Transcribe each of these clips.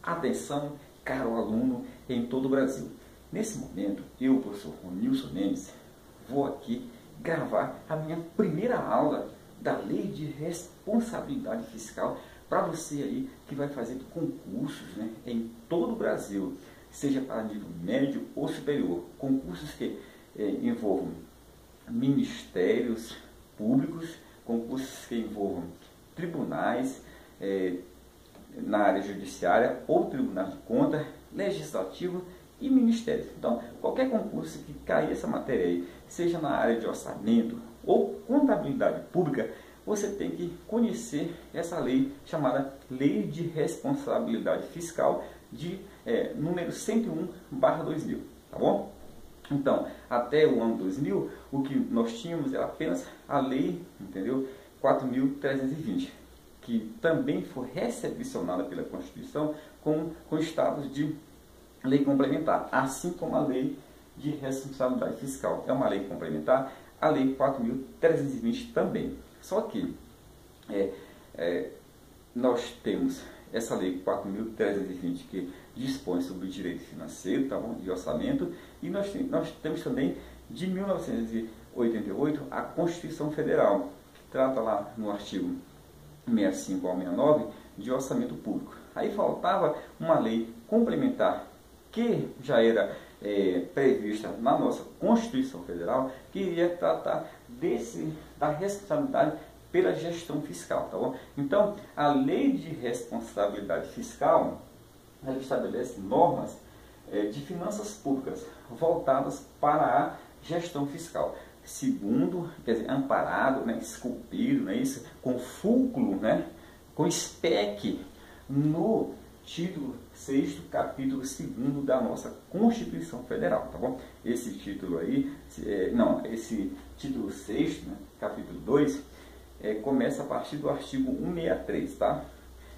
Atenção, caro aluno em todo o Brasil. Nesse momento, eu, professor Ronilson Mendes, vou aqui gravar a minha primeira aula da Lei de Responsabilidade Fiscal para você aí que vai fazer concursos, né, em todo o Brasil, seja para nível médio ou superior. Concursos que envolvam ministérios públicos, concursos que envolvam tribunais, na área judiciária ou tribunal de contas, legislativo e ministérios. Então, qualquer concurso que caia essa matéria aí, seja na área de orçamento ou contabilidade pública, você tem que conhecer essa lei chamada Lei de Responsabilidade Fiscal de número 101/2000, tá bom? Então, até o ano 2000, o que nós tínhamos era apenas a lei, entendeu? 4.320, que também foi recepcionada pela Constituição com status de lei complementar, assim como a lei de responsabilidade fiscal. É uma lei complementar, a lei 4.320 também. Só que nós temos essa lei 4.320 que dispõe sobre o direito financeiro, tá bom? De orçamento, e nós temos também de 1988 a Constituição Federal, que trata lá no artigo 65 ao 69 de orçamento público. Aí faltava uma lei complementar que já era prevista na nossa Constituição Federal, que iria tratar da responsabilidade pela gestão fiscal, tá bom? Então, a Lei de Responsabilidade Fiscal, ela estabelece normas de finanças públicas voltadas para a gestão fiscal, segundo, quer dizer, amparado, né, esculpido, né, isso, com fulcro, né, com SPEC no título 6º, capítulo 2º da nossa Constituição Federal, tá bom? Esse título aí, esse título 6º, né, capítulo 2, começa a partir do artigo 163, tá?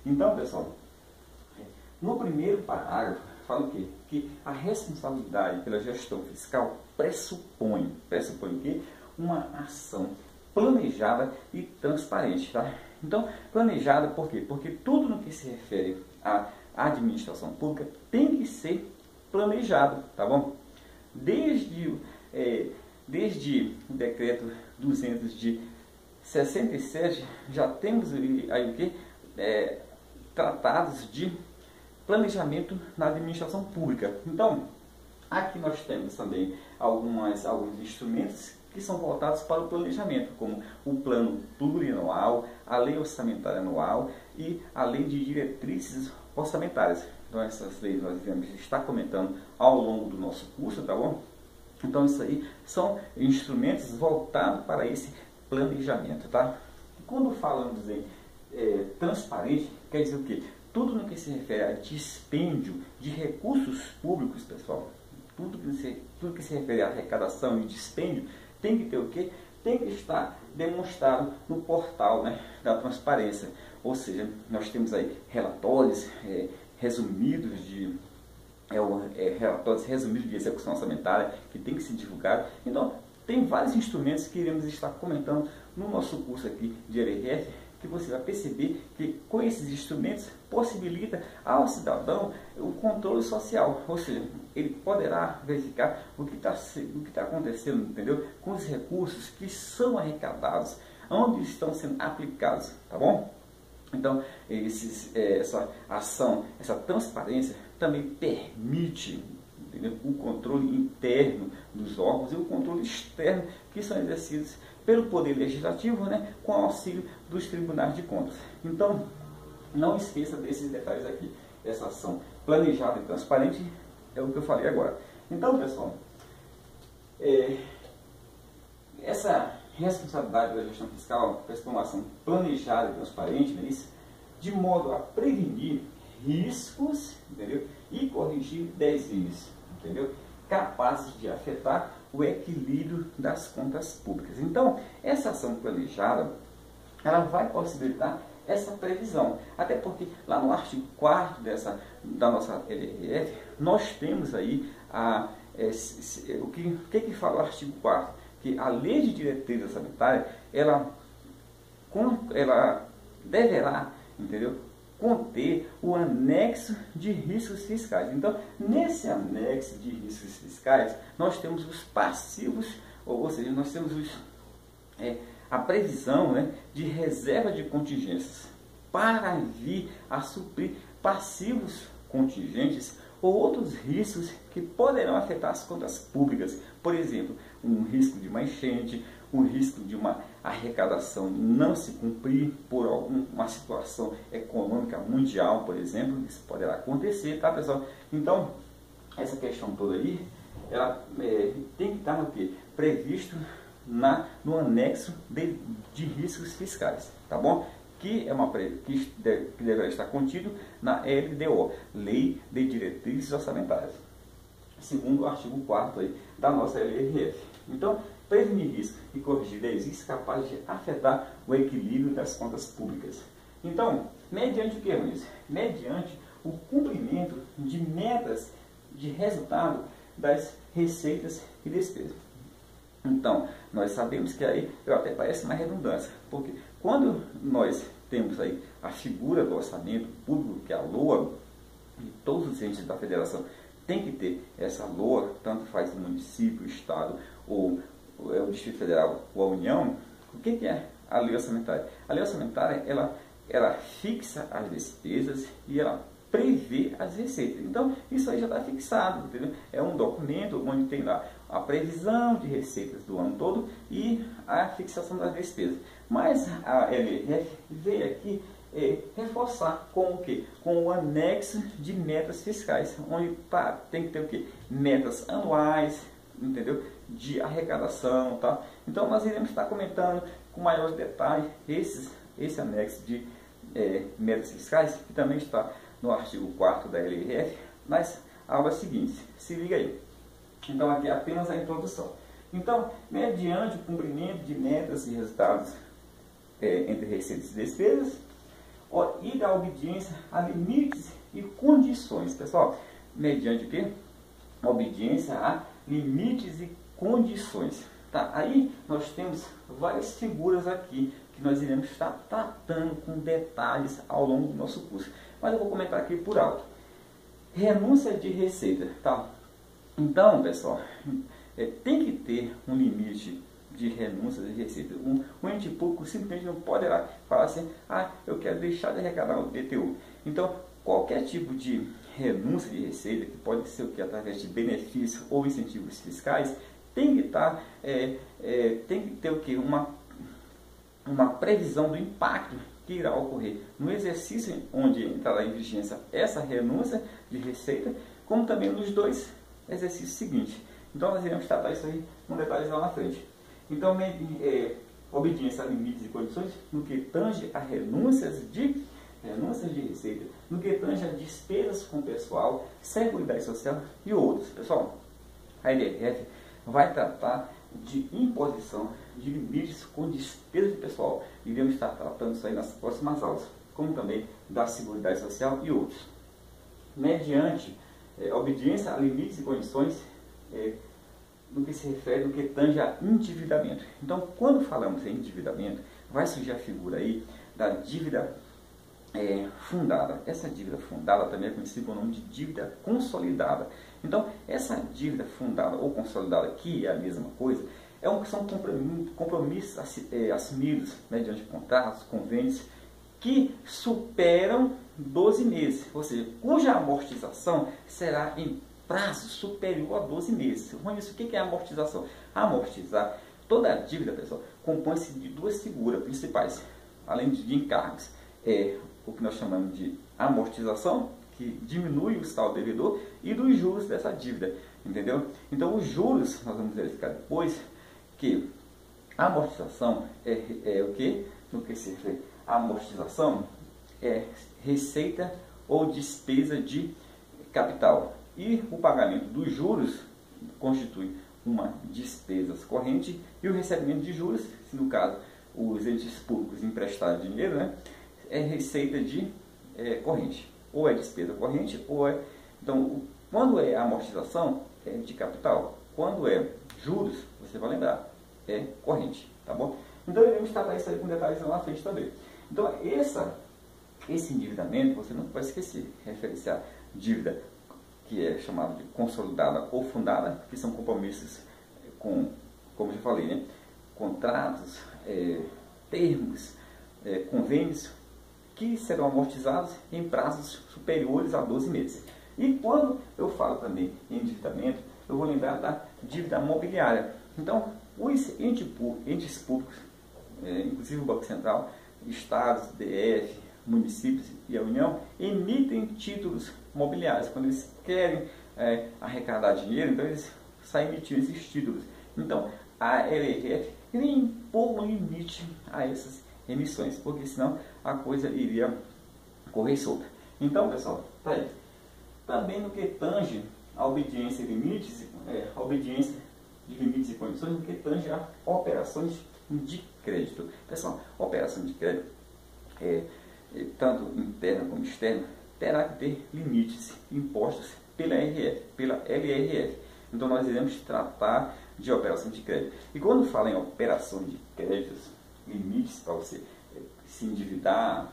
Então, pessoal, no primeiro parágrafo, fala o quê? Que a responsabilidade pela gestão fiscal pressupõe o quê? Uma ação planejada e transparente, tá? Então, planejada por quê? Porque tudo no que se refere à administração pública tem que ser planejado, tá bom? Desde o decreto 200 de 67, já temos aí o quê? Tratados de planejamento na administração pública. Então, aqui nós temos também alguns instrumentos que são voltados para o planejamento, como o plano plurianual, a lei orçamentária anual e a lei de diretrizes orçamentárias. Então, essas leis nós iremos estar comentando ao longo do nosso curso, tá bom? Então, isso aí são instrumentos voltados para esse planejamento, tá? Quando falamos em transparente, quer dizer o quê? Tudo no que se refere a dispêndio de recursos públicos, pessoal, tudo que se refere à arrecadação e dispêndio, tem que ter o quê? Tem que estar demonstrado no portal, né, da transparência. Ou seja, nós temos aí relatórios resumidos de execução orçamentária que tem que ser divulgado. Então, tem vários instrumentos que iremos estar comentando no nosso curso aqui de LRF, que você vai perceber que com esses instrumentos possibilita ao cidadão o controle social, ou seja, ele poderá verificar o que está acontecendo, entendeu? Com os recursos que são arrecadados, onde estão sendo aplicados, tá bom? Então, essa ação, essa transparência também permite, entendeu, o controle interno dos órgãos e o controle externo que são exercidos pelo Poder Legislativo, né, com auxílio dos tribunais de contas. Então, não esqueça desses detalhes aqui. Essa ação planejada e transparente é o que eu falei agora. Então, pessoal, essa responsabilidade da gestão fiscal é uma ação planejada e transparente, não é isso? De modo a prevenir riscos, entendeu? E corrigir desvios, entendeu? Capazes de afetar o equilíbrio das contas públicas. Então, essa ação planejada, ela vai possibilitar essa previsão. Até porque lá no artigo 4º da nossa LRF, nós temos aí o que fala o artigo 4º? Que a lei de diretriz orçamentária, ela deverá, entendeu, conter o anexo de riscos fiscais. Então, nesse anexo de riscos fiscais, nós temos os passivos, ou seja, nós temos a previsão, né, de reserva de contingências para vir a suprir passivos contingentes ou outros riscos que poderão afetar as contas públicas. Por exemplo, um risco de uma enchente, um risco de uma arrecadação não se cumprir por alguma situação econômica mundial, por exemplo. Isso poderá acontecer, tá, pessoal? Então, essa questão toda aí, ela tem que estar no quê? Previsto no anexo de riscos fiscais, tá bom? Que deverá estar contido na LDO, Lei de Diretrizes Orçamentárias, segundo o artigo 4º aí da nossa LRF. Então, prevenir risco e corrigir desvios capazes de afetar o equilíbrio das contas públicas. Então, mediante o que, Luiz? Mediante o cumprimento de metas de resultado das receitas e despesas. Então, nós sabemos que aí, até parece uma redundância, porque quando nós temos aí a figura do orçamento público, que é a LOA, e todos os entes da federação têm que ter essa LOA, tanto faz o município, o estado, ou o Distrito Federal ou a União. O que é a lei orçamentária? A lei orçamentária, ela fixa as despesas e ela prevê as receitas. Então, isso aí já está fixado, entendeu? É um documento onde tem lá a previsão de receitas do ano todo e a fixação das despesas. Mas a LRF veio aqui reforçar com o quê? Com o anexo de metas fiscais, onde tem que ter o quê? Metas anuais, entendeu? De arrecadação, tá? Então, nós iremos estar comentando com maiores detalhes esse anexo de metas fiscais, que também está no artigo 4º da LRF, nas aulas seguintes. Se liga aí. Então, aqui é apenas a introdução. Então, mediante o cumprimento de metas e resultados entre receitas e despesas, e da obediência a limites e condições. Pessoal, mediante o quê? Obediência a limites e condições. Tá? Aí nós temos várias figuras aqui que nós iremos estar tratando com detalhes ao longo do nosso curso. Mas eu vou comentar aqui por alto. Renúncia de receita. Tá? Então, pessoal, tem que ter um limite de renúncia de receita. Um ente público simplesmente não poderá falar assim: eu quero deixar de arrecadar o IPTU. Então, qualquer tipo de renúncia de receita, que pode ser o que através de benefícios ou incentivos fiscais, tem que estar, tem que ter o que? Uma previsão do impacto que irá ocorrer no exercício onde entrará em vigência essa renúncia de receita, como também nos dois exercícios seguintes. Então, nós iremos tratar isso aí com detalhes lá na frente. Então, obediência a limites e condições no que tange a renúncias de receita, no que tange a despesas com pessoal, seguridade social e outros. Pessoal, a LRF vai tratar de imposição de limites com despesas de pessoal. Iremos estar tratando isso aí nas próximas aulas, como também da seguridade social e outros. Mediante obediência a limites e condições, no que se refere, no que tange a endividamento. Então, quando falamos em endividamento, vai surgir a figura aí da dívida fundada. Essa dívida fundada também é conhecida pelo nome de dívida consolidada. Então, essa dívida fundada ou consolidada, que é a mesma coisa, são compromissos assumidos mediante contratos, convênios, que superam 12 meses, ou seja, cuja amortização será em prazo superior a 12 meses. Vamos ver o que é amortização. Amortizar, toda a dívida, pessoal, compõe-se de duas figuras principais, além de encargos. O que nós chamamos de amortização, que diminui o saldo devedor, e dos juros dessa dívida, entendeu? Então, os juros, nós vamos verificar depois, que a amortização é o que? No que se refere a amortização, é receita ou despesa de capital. E o pagamento dos juros constitui uma despesa corrente, e o recebimento de juros, se no caso os entes públicos emprestaram dinheiro, né, é receita de corrente. Ou é despesa corrente, ou é... Então, quando é amortização, é de capital. Quando é juros, você vai lembrar, é corrente, tá bom? Então, iremos tratar isso aí com detalhes lá na frente também. Então, esse endividamento, você não pode esquecer, refere-se à dívida que é chamada de consolidada ou fundada, que são compromissos com, como eu já falei, né, contratos, termos, convênios, que serão amortizados em prazos superiores a 12 meses. E quando eu falo também em endividamento, eu vou lembrar da dívida mobiliária. Então, os entes públicos, inclusive o Banco Central, estados, DF, municípios e a União, emitem títulos mobiliários. Quando eles querem arrecadar dinheiro, então eles saem emitindo esses títulos. Então, a LRF queria impor um limite a essas emissões, porque senão a coisa iria correr solta. Então, pessoal, tá aí. Também no que tange a obediência de limites, a obediência de limites e condições, no que tange a operações de crédito. Pessoal, operação de crédito, tanto interna como externa, terá que ter limites impostos pela LRF. Então, nós iremos tratar de operação de crédito. E quando fala em operação de créditos, limites para você se endividar,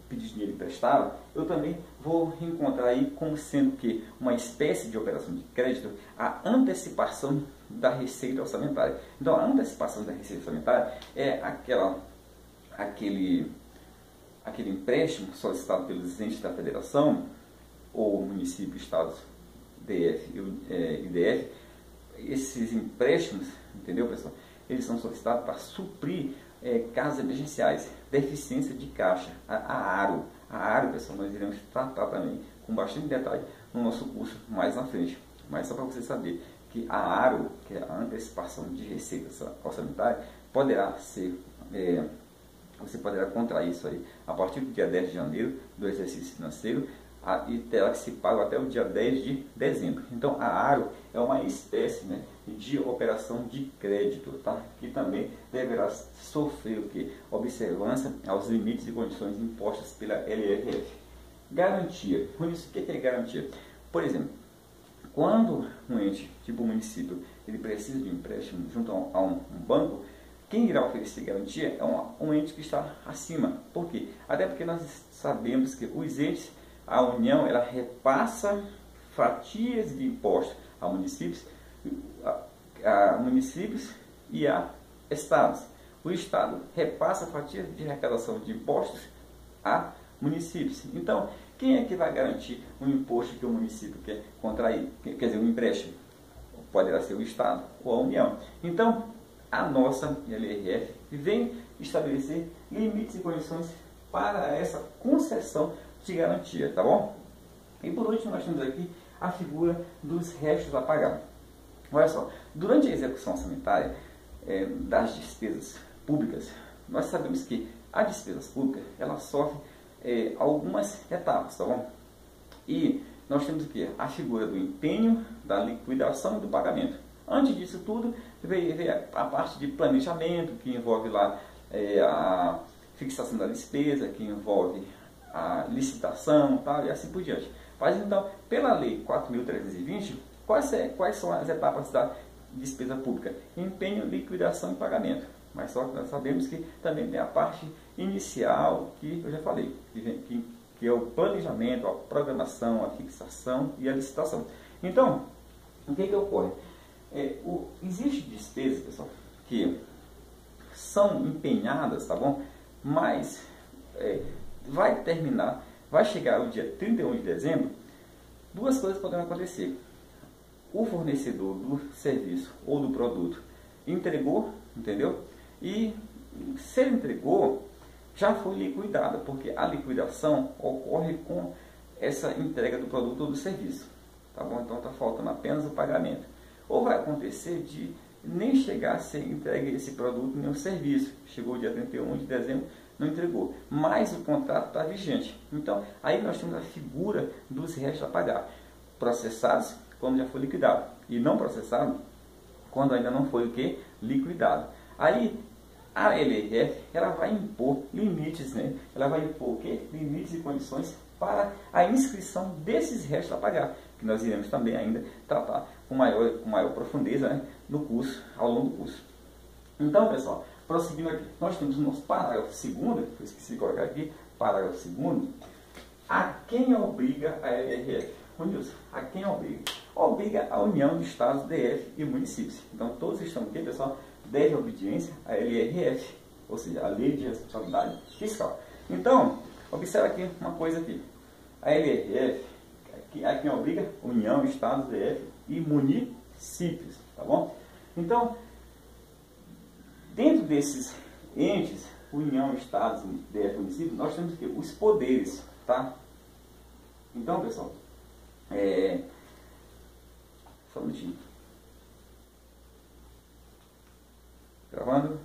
pedir dinheiro emprestado, eu também vou encontrar aí como sendo que uma espécie de operação de crédito a antecipação da receita orçamentária. Então, a antecipação da receita orçamentária é aquele empréstimo solicitado pelos entes da federação, ou município, estados, DF e IDF. Esses empréstimos, entendeu, pessoal? Eles são solicitados para suprir casos emergenciais, deficiência de caixa, a ARO, pessoal, nós iremos tratar também com bastante detalhe no nosso curso mais na frente. Mas só para você saber que a ARO, que é a antecipação de receita orçamentária, poderá ser, você poderá contrair isso aí a partir do dia 10 de janeiro do exercício financeiro, e terá que ser pago até o dia 10 de dezembro. Então, a ARO é uma espécie, né, de operação de crédito, tá? Que também deverá sofrer o quê? Observância aos limites e condições impostas pela LRF. Garantia. Com isso, o que é garantia? Por exemplo, quando um ente, tipo o município, ele precisa de um empréstimo junto a um banco, quem irá oferecer garantia é um ente que está acima. Por quê? Até porque nós sabemos que os entes, a União, ela repassa fatias de impostos a municípios, e a estados. O estado repassa fatias de arrecadação de impostos a municípios. Então, quem é que vai garantir o imposto que o município quer contrair? Quer dizer, um empréstimo? Poderá ser o estado ou a União. Então, a nossa LRF vem estabelecer limites e condições para essa concessão de garantia, tá bom? E por último, nós temos aqui a figura dos restos a pagar. Olha só, durante a execução orçamentária das despesas públicas, nós sabemos que a despesas públicas, ela sofre algumas etapas, tá bom? E nós temos o quê? A figura do empenho, da liquidação e do pagamento. Antes disso tudo, veio a parte de planejamento, que envolve lá a fixação da despesa, que envolve a licitação, tal, e assim por diante. Mas então, pela lei 4.320, quais são as etapas da despesa pública? Empenho, liquidação e pagamento. Mas só que nós sabemos que também tem a parte inicial, que eu já falei, que é o planejamento, a programação, a fixação e a licitação. Então, o que ocorre? Existe despesas, pessoal, que são empenhadas, tá bom? Mas vai chegar o dia 31 de dezembro, duas coisas podem acontecer. O fornecedor do serviço ou do produto entregou, entendeu? E se ele entregou, já foi liquidada, porque a liquidação ocorre com essa entrega do produto ou do serviço, tá bom? Então está faltando apenas o pagamento. Ou vai acontecer de nem chegar a ser entregue esse produto nem o serviço. Chegou o dia 31 de dezembro, não entregou, mas o contrato está vigente. Então, aí nós temos a figura dos restos a pagar. Processados, quando já foi liquidado. E não processado, quando ainda não foi o que? Liquidado. Aí, a LRF, ela vai impor limites, né? Ela vai impor o que? Limites e condições para a inscrição desses restos a pagar, que nós iremos também ainda tratar com maior profundeza, né, no curso, ao longo do curso. Então, pessoal, prosseguindo aqui, nós temos o nosso parágrafo 2º, que eu esqueci de colocar aqui, parágrafo 2º, a quem obriga a LRF? Nilson, a quem obriga? Obriga a União de Estados, DF e municípios. Então, todos estão aqui, pessoal, devem obediência à LRF, ou seja, a Lei de Responsabilidade Fiscal. Então, observa aqui uma coisa aqui. A LRF, a quem obriga? União, Estados, DF e municípios, tá bom? Então, dentro desses entes, União, Estados, DF e municípios, nós temos aqui os poderes, tá? Então, pessoal, só um minutinho. Gravando.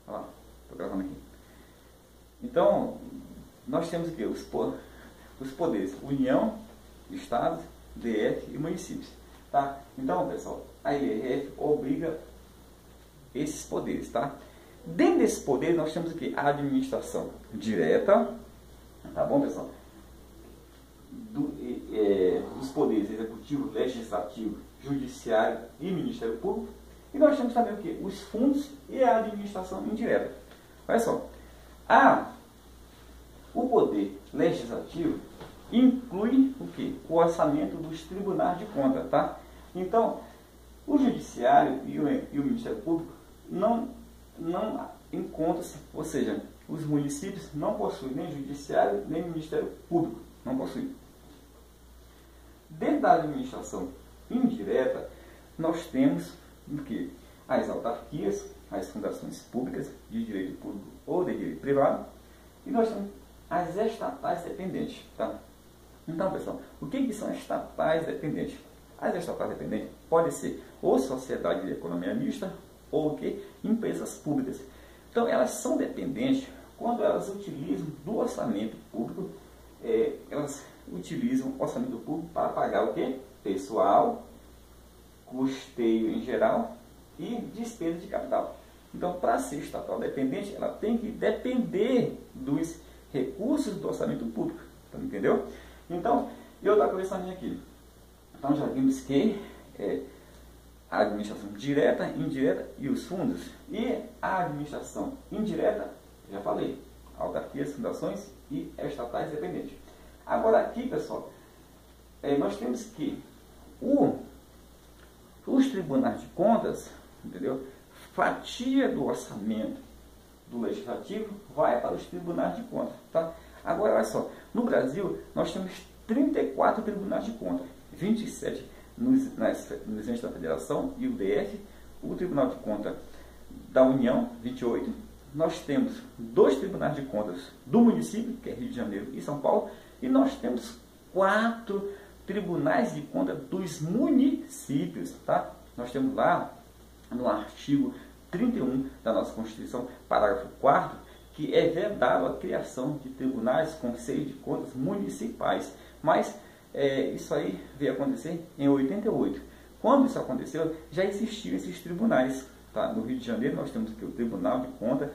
Olha lá, estou gravando aqui. Então, nós temos aqui os poderes: União, Estados, DF e municípios. Tá? Então, pessoal, a LRF obriga esses poderes. Tá? Dentro desses poderes, nós temos aqui a administração direta. Tá bom, pessoal? Dos poderes executivo, legislativo, judiciário e Ministério Público. E nós temos também o quê? Os fundos e a administração indireta. Olha só. O poder legislativo inclui o quê? O orçamento dos tribunais de contas, tá? Então, o judiciário e o Ministério Público não encontram-se, ou seja, os municípios não possuem nem judiciário nem Ministério Público, não possuem. Dentro da administração indireta, nós temos o quê? As autarquias, as fundações públicas de direito público ou de direito privado, e nós temos as estatais dependentes. Tá? Então, pessoal, o que são estatais dependentes? As estatais dependentes podem ser ou sociedade de economia mista ou o quê? Empresas públicas. Então, elas são dependentes quando elas utilizam do orçamento público, elas utilizam o orçamento público para pagar o quê? Pessoal, custeio em geral e despesa de capital. Então, para ser estatal dependente, ela tem que depender dos recursos do orçamento público. Então, entendeu? Então, e outra coisa também aqui. Então, já vimos que a administração direta, indireta e os fundos. E a administração indireta, já falei, autarquias, fundações e estatais dependentes. Agora aqui, pessoal, nós temos que os tribunais de contas, entendeu? Fatia do orçamento do legislativo vai para os tribunais de contas, tá? Agora, olha só, no Brasil nós temos 34 tribunais de contas, 27 nos entes da Federação e o DF, o Tribunal de Contas da União, 28. Nós temos 2 tribunais de contas do município, que é Rio de Janeiro e São Paulo, e nós temos 4 tribunais de contas dos municípios, tá? Nós temos lá no artigo 31 da nossa Constituição, parágrafo 4º, que é vedado a criação de tribunais, conselhos de contas municipais. Mas isso aí veio acontecer em 88. Quando isso aconteceu, já existiam esses tribunais. Tá? No Rio de Janeiro nós temos aqui o Tribunal de Contas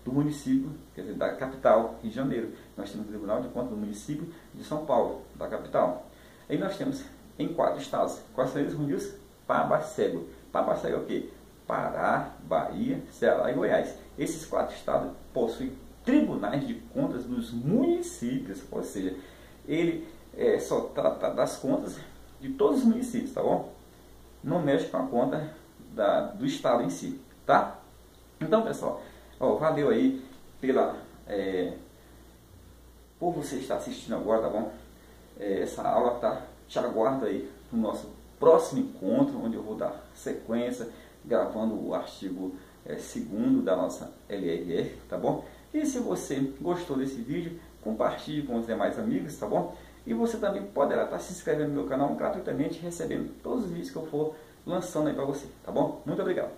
do município, quer dizer, da capital, Rio de Janeiro. Nós temos o Tribunal de Contas do município de São Paulo, da capital. Aí nós temos em 4 estados. Quais são eles, Runilson? Pabacego. Pabacego é o quê? Pará, Bahia, Ceará e Goiás. Esses 4 estados possuem tribunais de contas dos municípios, ou seja, ele só trata das contas de todos os municípios, tá bom? Não mexe com a conta do estado em si, tá? Então, pessoal, valeu aí por você estar assistindo agora, tá bom? Essa aula te aguarda aí no nosso próximo encontro, onde eu vou dar sequência, gravando o artigo 2º da nossa LRF, tá bom? E se você gostou desse vídeo, compartilhe com os demais amigos, tá bom? E você também poderá estar se inscrevendo no meu canal gratuitamente, recebendo todos os vídeos que eu for lançando aí para você, tá bom? Muito obrigado!